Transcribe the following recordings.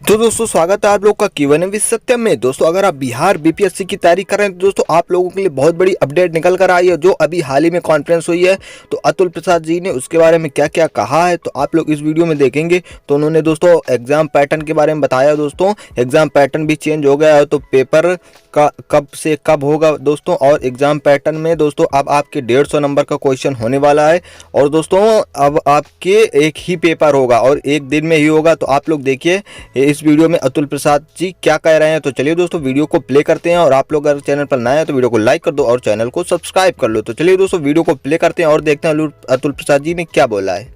तो दोस्तों स्वागत है आप लोग का Q&A विद सत्यम में। दोस्तों अगर आप बिहार बीपीएससी की तैयारी कर रहे हैं तो दोस्तों आप लोगों के लिए बहुत बड़ी अपडेट निकल कर आई है, जो अभी हाल ही में कॉन्फ्रेंस हुई है। तो अतुल प्रसाद जी ने उसके बारे में क्या क्या कहा है तो आप लोग इस वीडियो में देखेंगे। तो उन्होंने दोस्तों एग्जाम पैटर्न के बारे में बताया। दोस्तों एग्जाम पैटर्न भी चेंज हो गया है, तो पेपर का कब से कब होगा दोस्तों, और एग्जाम पैटर्न में दोस्तों अब आपके 150 नंबर का क्वेश्चन होने वाला है। और दोस्तों अब आपके एक ही पेपर होगा और एक दिन में ही होगा। तो आप लोग देखिए इस वीडियो में अतुल प्रसाद जी क्या कह रहे हैं। तो चलिए दोस्तों वीडियो को प्ले करते हैं, और आप लोग अगर चैनल पर नए हैं तो वीडियो को लाइक कर दो और चैनल को सब्सक्राइब कर लो। तो चलिए दोस्तों वीडियो को प्ले करते हैं और देखते हैं अतुल प्रसाद जी ने क्या बोला है।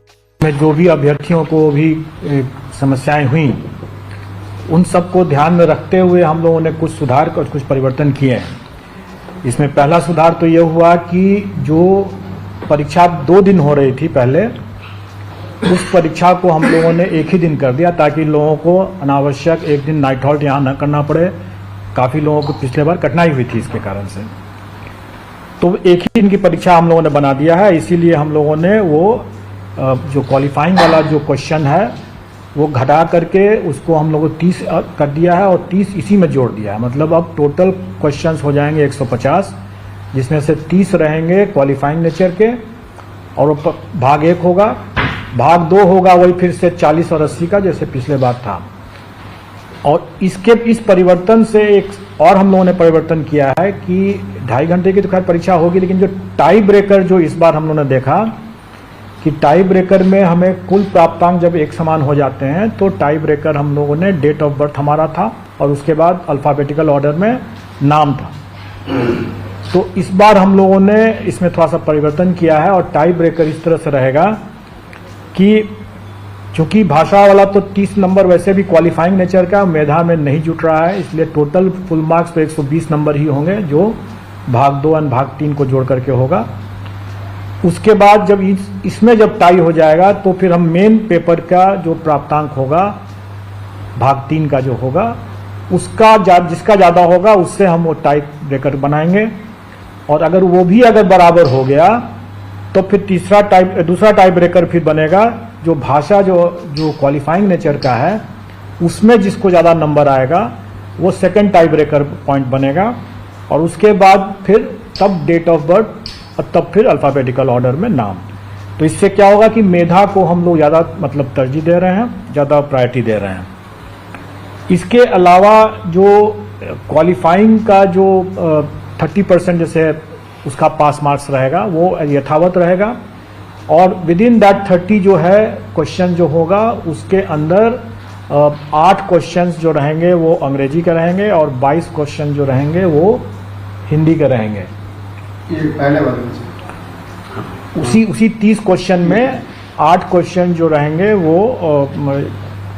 में जो भी अभ्यर्थियों को भी समस्याएं हुई, उन सबको ध्यान में रखते हुए हम लोगों ने कुछ सुधार और कुछ परिवर्तन किए हैं। इसमें पहला सुधार तो ये हुआ कि जो परीक्षा 2 दिन हो रही थी पहले, उस परीक्षा को हम लोगों ने एक ही दिन कर दिया, ताकि लोगों को अनावश्यक एक दिन नाइट हॉल्ट यहाँ न करना पड़े। काफ़ी लोगों को पिछले बार कठिनाई हुई थी इसके कारण से, तो एक ही दिन की परीक्षा हम लोगों ने बना दिया है। इसीलिए हम लोगों ने वो जो क्वालिफाइंग वाला जो क्वेश्चन है वो घटा करके उसको हम लोगों को 30 कर दिया है और 30 इसी में जोड़ दिया है। मतलब अब टोटल क्वेश्चंस हो जाएंगे 150, जिसमें से 30 रहेंगे क्वालिफाइंग नेचर के, और भाग 1 होगा। भाग 2 होगा वही फिर से 40 और 80 का, जैसे पिछले बार था। और इस परिवर्तन से एक और हम लोगों ने परिवर्तन किया है कि 2.5 घंटे की तो खैर परीक्षा होगी, लेकिन जो टाई ब्रेकर जो इस बार हम लोगों ने देखा कि टाई ब्रेकर में हमें कुल प्राप्तांक जब एक समान हो जाते हैं, तो टाई ब्रेकर हम लोगों ने डेट ऑफ बर्थ हमारा था और उसके बाद अल्फ़ाबेटिकल ऑर्डर में नाम था। तो इस बार हम लोगों ने इसमें थोड़ा सा परिवर्तन किया है, और टाई ब्रेकर इस तरह से रहेगा कि चूंकि भाषा वाला तो 30 नंबर वैसे भी क्वालिफाइंग नेचर का मेधा में नहीं जुट रहा है, इसलिए टोटल फुल मार्क्स तो 120 नंबर ही होंगे, जो भाग 2 और भाग 3 को जोड़ करके होगा। उसके बाद जब इसमें जब टाई हो जाएगा तो फिर हम मेन पेपर का जो प्राप्तांक होगा भाग 3 का जो होगा उसका जिसका ज़्यादा होगा उससे हम वो टाई ब्रेकर बनाएंगे। और अगर वो भी अगर बराबर हो गया तो फिर दूसरा टाई ब्रेकर फिर बनेगा, जो भाषा जो क्वालिफाइंग नेचर का है उसमें जिसको ज़्यादा नंबर आएगा वो सेकंड टाई ब्रेकर पॉइंट बनेगा। और उसके बाद फिर तब डेट ऑफ बर्थ और तब फिर अल्फ़ाबेटिकल ऑर्डर में नाम। तो इससे क्या होगा कि मेधा को हम लोग ज़्यादा मतलब तरजीह दे रहे हैं, ज़्यादा प्रायोरिटी दे रहे हैं। इसके अलावा जो क्वालिफाइंग का जो 30% जैसे उसका पास मार्क्स रहेगा वो यथावत रहेगा, और विद इन दैट 30 जो है क्वेश्चन जो होगा उसके अंदर 8 क्वेश्चंस जो रहेंगे वो अंग्रेजी के रहेंगे और 22 क्वेश्चन जो रहेंगे वो हिंदी के रहेंगे। ये पहले वाले उसी 30 क्वेश्चन में 8 क्वेश्चन जो रहेंगे वो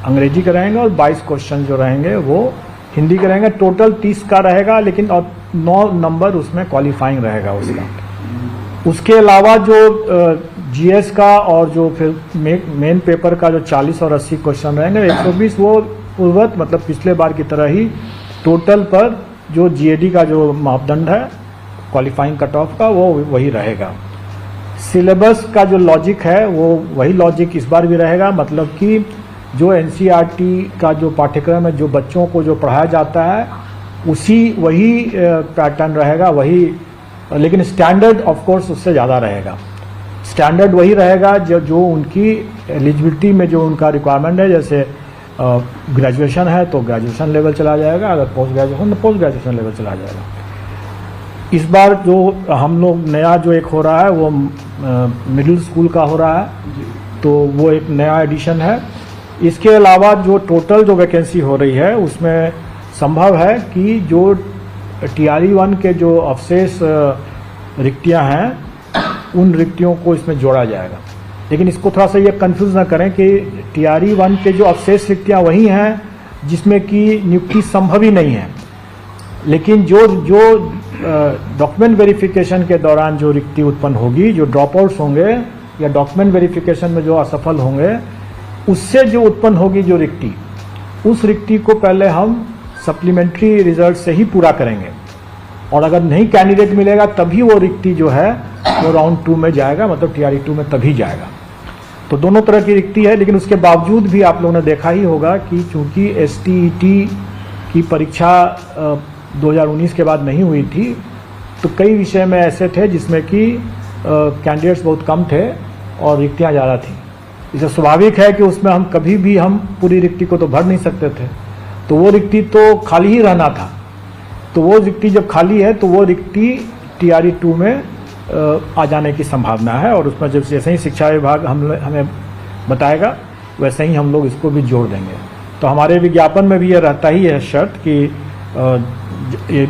अंग्रेजी के रहेंगे और 22 क्वेश्चन जो रहेंगे वो हिंदी के रहेंगे। टोटल 30 का रहेगा, लेकिन और 9 नंबर उसमें क्वालिफाइंग रहेगा उसका। उसके अलावा जो जीएस का और जो फिर मेन पेपर का जो 40 और 80 क्वेश्चन रहेंगे 120, वो पूर्वत मतलब पिछले बार की तरह ही टोटल पर जो जीएडी का जो मापदंड है क्वालिफाइंग कट ऑफ का वो वही रहेगा। सिलेबस का जो लॉजिक है वो वही लॉजिक इस बार भी रहेगा, मतलब कि जो एनसीईआरटी का जो पाठ्यक्रम है, जो बच्चों को जो पढ़ाया जाता है वही पैटर्न रहेगा, वही, लेकिन स्टैंडर्ड ऑफ कोर्स उससे ज़्यादा रहेगा। स्टैंडर्ड वही रहेगा जो उनकी एलिजिबिलिटी में जो उनका रिक्वायरमेंट है। जैसे ग्रेजुएशन है तो ग्रेजुएशन लेवल चला जाएगा, अगर पोस्ट ग्रेजुएशन तो पोस्ट ग्रेजुएशन लेवल चला जाएगा। इस बार जो हम लोग नया जो एक हो रहा है वो मिडिल स्कूल का हो रहा है, तो वो एक नया एडिशन है। इसके अलावा जो टोटल जो वैकेंसी हो रही है उसमें संभव है कि जो TRE 1 के जो अवशेष रिक्तियां हैं उन रिक्तियों को इसमें जोड़ा जाएगा। लेकिन इसको थोड़ा सा ये कंफ्यूज ना करें कि TRE 1 के जो अवशेष रिक्तियां वही हैं जिसमें कि नियुक्ति संभव ही नहीं है, लेकिन जो डॉक्यूमेंट वेरिफिकेशन के दौरान जो रिक्ति उत्पन्न होगी, जो ड्रॉप आउट्स होंगे या डॉक्यूमेंट वेरिफिकेशन में जो असफल होंगे, उससे जो उत्पन्न होगी जो रिक्ति, उस रिक्ति को पहले हम सप्लीमेंट्री रिजल्ट से ही पूरा करेंगे। और अगर नहीं कैंडिडेट मिलेगा तभी वो रिक्ति जो है वो राउंड 2 में जाएगा, मतलब TRE 2 में तभी जाएगा। तो दोनों तरह की रिक्ति है, लेकिन उसके बावजूद भी आप लोगों ने देखा ही होगा कि चूंकि STET की परीक्षा 2019 के बाद नहीं हुई थी, तो कई विषय में ऐसे थे जिसमें कि कैंडिडेट्स बहुत कम थे और रिक्तियां ज़्यादा थी। इसे स्वाभाविक है कि उसमें हम कभी भी हम पूरी रिक्ति को तो भर नहीं सकते थे, तो वो रिक्ति तो खाली ही रहना था। तो वो रिक्ति जब खाली है तो वो रिक्ति TRE 2 में आ जाने की संभावना है, और उसमें जब जैसे ही शिक्षा विभाग हमें बताएगा वैसे ही हम लोग इसको भी जोड़ देंगे। तो हमारे विज्ञापन में भी ये रहता ही है शर्त कि ये